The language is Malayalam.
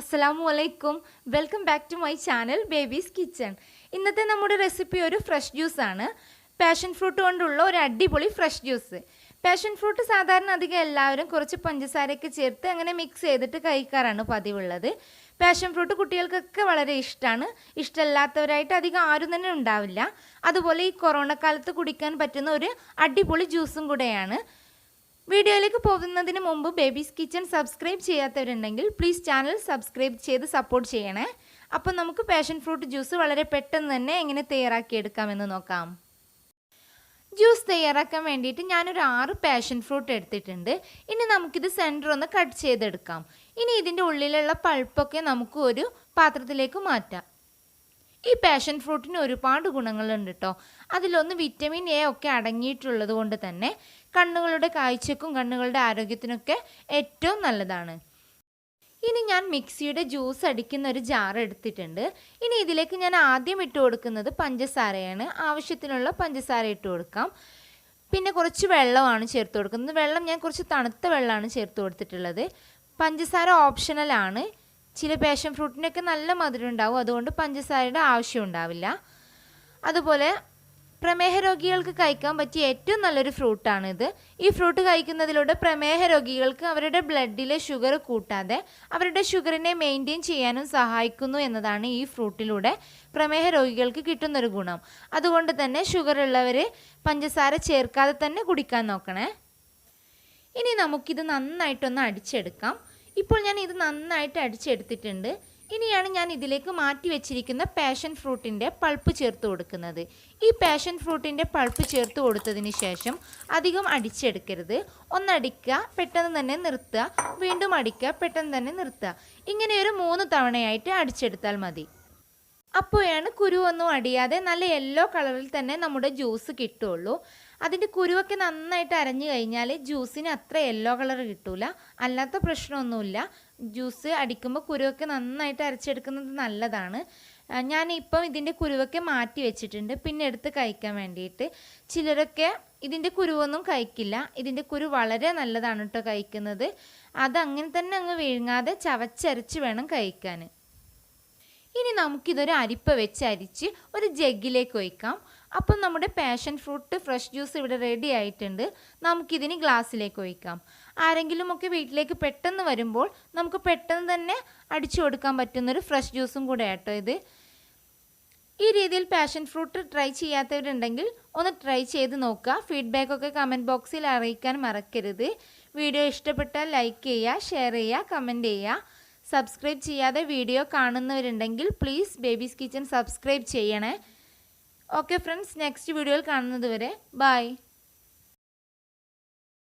Assalamualaikum. Welcome back to my channel Baby's Kitchen. ഇന്നത്തെ നമ്മുടെ റെസിപ്പി ഒരു ഫ്രഷ് ജ്യൂസ് ആണ്. പാഷൻ ഫ്രൂട്ട് കൊണ്ടുള്ള ഒരു അടിപൊളി ഫ്രഷ് ജ്യൂസ്. പാഷൻ ഫ്രൂട്ട് സാധാരണ അധികം എല്ലാവരും കുറച്ച് പഞ്ചസാരയൊക്കെ ചേർത്ത് അങ്ങനെ മിക്സ് ചെയ്തിട്ട് കഴിക്കാറാണ് പതിവുള്ളത്. പാഷൻ ഫ്രൂട്ട് കുട്ടികൾക്കൊക്കെ വളരെ ഇഷ്ടമാണ്. ഇഷ്ടമില്ലാത്തവരായിട്ട് അധികം ആരും തന്നെ ഉണ്ടാവില്ല. അതുപോലെ ഈ കൊറോണ കാലത്ത് കുടിക്കാൻ പറ്റുന്ന ഒരു അടിപൊളി ജ്യൂസും കൂടെയാണ്. വീഡിയോയിലേക്ക് പോകുന്നതിന് മുമ്പ് ബേബീസ് കിച്ചൺ സബ്സ്ക്രൈബ് ചെയ്യാത്തവരുണ്ടെങ്കിൽ പ്ലീസ് ചാനൽ സബ്സ്ക്രൈബ് ചെയ്ത് സപ്പോർട്ട് ചെയ്യണേ. അപ്പോൾ നമുക്ക് പാഷൻ ഫ്രൂട്ട് ജ്യൂസ് വളരെ പെട്ടെന്ന് തന്നെ എങ്ങനെ തയ്യാറാക്കിയെടുക്കാമെന്ന് നോക്കാം. ജ്യൂസ് തയ്യാറാക്കാൻ വേണ്ടിയിട്ട് ഞാനൊരു 6 പാഷൻ ഫ്രൂട്ട് എടുത്തിട്ടുണ്ട്. ഇനി നമുക്കിത് സെൻറ്റർ ഒന്ന് കട്ട് ചെയ്തെടുക്കാം. ഇനി ഇതിൻ്റെ ഉള്ളിലുള്ള പൾപ്പൊക്കെ നമുക്ക് ഒരു പാത്രത്തിലേക്ക് മാറ്റാം. ഈ പാഷൻ ഫ്രൂട്ടിന് ഒരുപാട് ഗുണങ്ങളുണ്ട് കേട്ടോ. അതിലൊന്ന് വിറ്റമിൻ എ ഒക്കെ അടങ്ങിയിട്ടുള്ളത് കൊണ്ട് തന്നെ കണ്ണുകളുടെ കാഴ്ചയ്ക്കും കണ്ണുകളുടെ ആരോഗ്യത്തിനൊക്കെ ഏറ്റവും നല്ലതാണ്. ഇനി ഞാൻ മിക്സിയുടെ ജ്യൂസ് അടിക്കുന്ന ഒരു ജാർ എടുത്തിട്ടുണ്ട്. ഇനി ഇതിലേക്ക് ഞാൻ ആദ്യം ഇട്ട് കൊടുക്കുന്നത് പഞ്ചസാരയാണ്. ആവശ്യത്തിനുള്ള പഞ്ചസാര ഇട്ട് കൊടുക്കാം. പിന്നെ കുറച്ച് വെള്ളമാണ് ചേർത്ത് കൊടുക്കുന്നത്. വെള്ളം ഞാൻ കുറച്ച് തണുത്ത വെള്ളമാണ് ചേർത്ത് കൊടുത്തിട്ടുള്ളത്. പഞ്ചസാര ഓപ്ഷണലാണ്. ചില പാഷൻ ഫ്രൂട്ടിനൊക്കെ നല്ല മധുരം ഉണ്ടാവും, അതുകൊണ്ട് പഞ്ചസാരയുടെ ആവശ്യം ഉണ്ടാവില്ല. അതുപോലെ പ്രമേഹ രോഗികൾക്ക് കഴിക്കാൻ പറ്റിയ ഏറ്റവും നല്ലൊരു ഫ്രൂട്ടാണിത്. ഈ ഫ്രൂട്ട് കഴിക്കുന്നതിലൂടെ പ്രമേഹ രോഗികൾക്ക് അവരുടെ ബ്ലഡിലെ ഷുഗർ കൂട്ടാതെ അവരുടെ ഷുഗറിനെ മെയിൻറ്റെയിൻ ചെയ്യാനും സഹായിക്കുന്നു എന്നതാണ് ഈ ഫ്രൂട്ടിലൂടെ പ്രമേഹ രോഗികൾക്ക് കിട്ടുന്നൊരു ഗുണം. അതുകൊണ്ട് തന്നെ ഷുഗർ ഉള്ളവർ പഞ്ചസാര ചേർക്കാതെ തന്നെ കുടിക്കാൻ നോക്കണേ. ഇനി നമുക്കിത് നന്നായിട്ടൊന്ന് അടിച്ചെടുക്കാം. ഇപ്പോൾ ഞാൻ ഇത് നന്നായിട്ട് അടിച്ചെടുത്തിട്ടുണ്ട്. ഇനിയാണ് ഞാൻ ഇതിലേക്ക് മാറ്റി വെച്ചിരിക്കുന്ന പാഷൻ ഫ്രൂട്ടിൻ്റെ പൾപ്പ് ചേർത്ത് കൊടുക്കുന്നത്. ഈ പാഷൻ ഫ്രൂട്ടിൻ്റെ പൾപ്പ് ചേർത്ത് കൊടുത്തതിന് ശേഷം അധികം അടിച്ചെടുക്കരുത്. ഒന്നടിക്കുക, പെട്ടെന്ന് തന്നെ നിർത്തുക, വീണ്ടും അടിക്കുക, പെട്ടെന്ന് തന്നെ നിർത്തുക. ഇങ്ങനെ ഒരു 3 തവണയായിട്ട് അടിച്ചെടുത്താൽ മതി. അപ്പോഴാണ് കുരുവൊന്നും അടിയാതെ നല്ല യെല്ലോ കളറിൽ തന്നെ നമ്മുടെ ജ്യൂസ് കിട്ടുള്ളൂ. അതിൻ്റെ കുരുവൊക്കെ നന്നായിട്ട് അരഞ്ഞു കഴിഞ്ഞാൽ ജ്യൂസിന് അത്ര യെല്ലോ കളർ കിട്ടൂല. അല്ലാത്ത പ്രശ്നമൊന്നുമില്ല. ജ്യൂസ് അടിക്കുമ്പോൾ കുരുവൊക്കെ നന്നായിട്ട് അരച്ചെടുക്കുന്നത് നല്ലതാണ്. ഞാനിപ്പം ഇതിൻ്റെ കുരുവൊക്കെ മാറ്റി വെച്ചിട്ടുണ്ട് പിന്നെ എടുത്ത് കഴിക്കാൻ വേണ്ടിയിട്ട്. ചിലരൊക്കെ ഇതിൻ്റെ കുരുവൊന്നും കഴിക്കില്ല. ഇതിൻ്റെ കുരു വളരെ നല്ലതാണ് കേട്ടോ കഴിക്കുന്നത്. അതങ്ങനെ തന്നെ അങ്ങ് വിഴുങ്ങാതെ ചവച്ചരച്ച് വേണം കഴിക്കാൻ. ഇനി നമുക്കിതൊരു അരിപ്പ വെച്ച് അരിച്ച് ഒരു ജഗ്ഗിലേക്ക് ഒഴിക്കാം. അപ്പം നമ്മുടെ പാഷൻ ഫ്രൂട്ട് ഫ്രഷ് ജ്യൂസ് ഇവിടെ റെഡി ആയിട്ടുണ്ട്. നമുക്കിതിന് ഗ്ലാസ്സിലേക്ക് ഒഴിക്കാം. ആരെങ്കിലുമൊക്കെ വീട്ടിലേക്ക് പെട്ടെന്ന് വരുമ്പോൾ നമുക്ക് പെട്ടെന്ന് തന്നെ അടിച്ചു കൊടുക്കാൻ പറ്റുന്നൊരു ഫ്രഷ് ജ്യൂസും കൂടെ ആട്ടോ ഇത്. ഈ രീതിയിൽ പാഷൻ ഫ്രൂട്ട് ട്രൈ ചെയ്യാത്തവരുണ്ടെങ്കിൽ ഒന്ന് ട്രൈ ചെയ്ത് നോക്കുക. ഫീഡ്ബാക്കൊക്കെ കമൻറ്റ് ബോക്സിൽ അറിയിക്കാൻ മറക്കരുത്. വീഡിയോ ഇഷ്ടപ്പെട്ടാൽ ലൈക്ക് ചെയ്യുക, ഷെയർ ചെയ്യുക, കമൻറ്റ് ചെയ്യുക. സബ്സ്ക്രൈബ് ചെയ്യാതെ വീഡിയോ കാണുന്നവരുണ്ടെങ്കിൽ പ്ലീസ് ബേബീസ് കിച്ചൺ സബ്സ്ക്രൈബ് ചെയ്യണേ. ഓക്കെ ഫ്രണ്ട്സ്, നെക്സ്റ്റ് വീഡിയോയിൽ കാണുന്നത് വരെ ബൈ.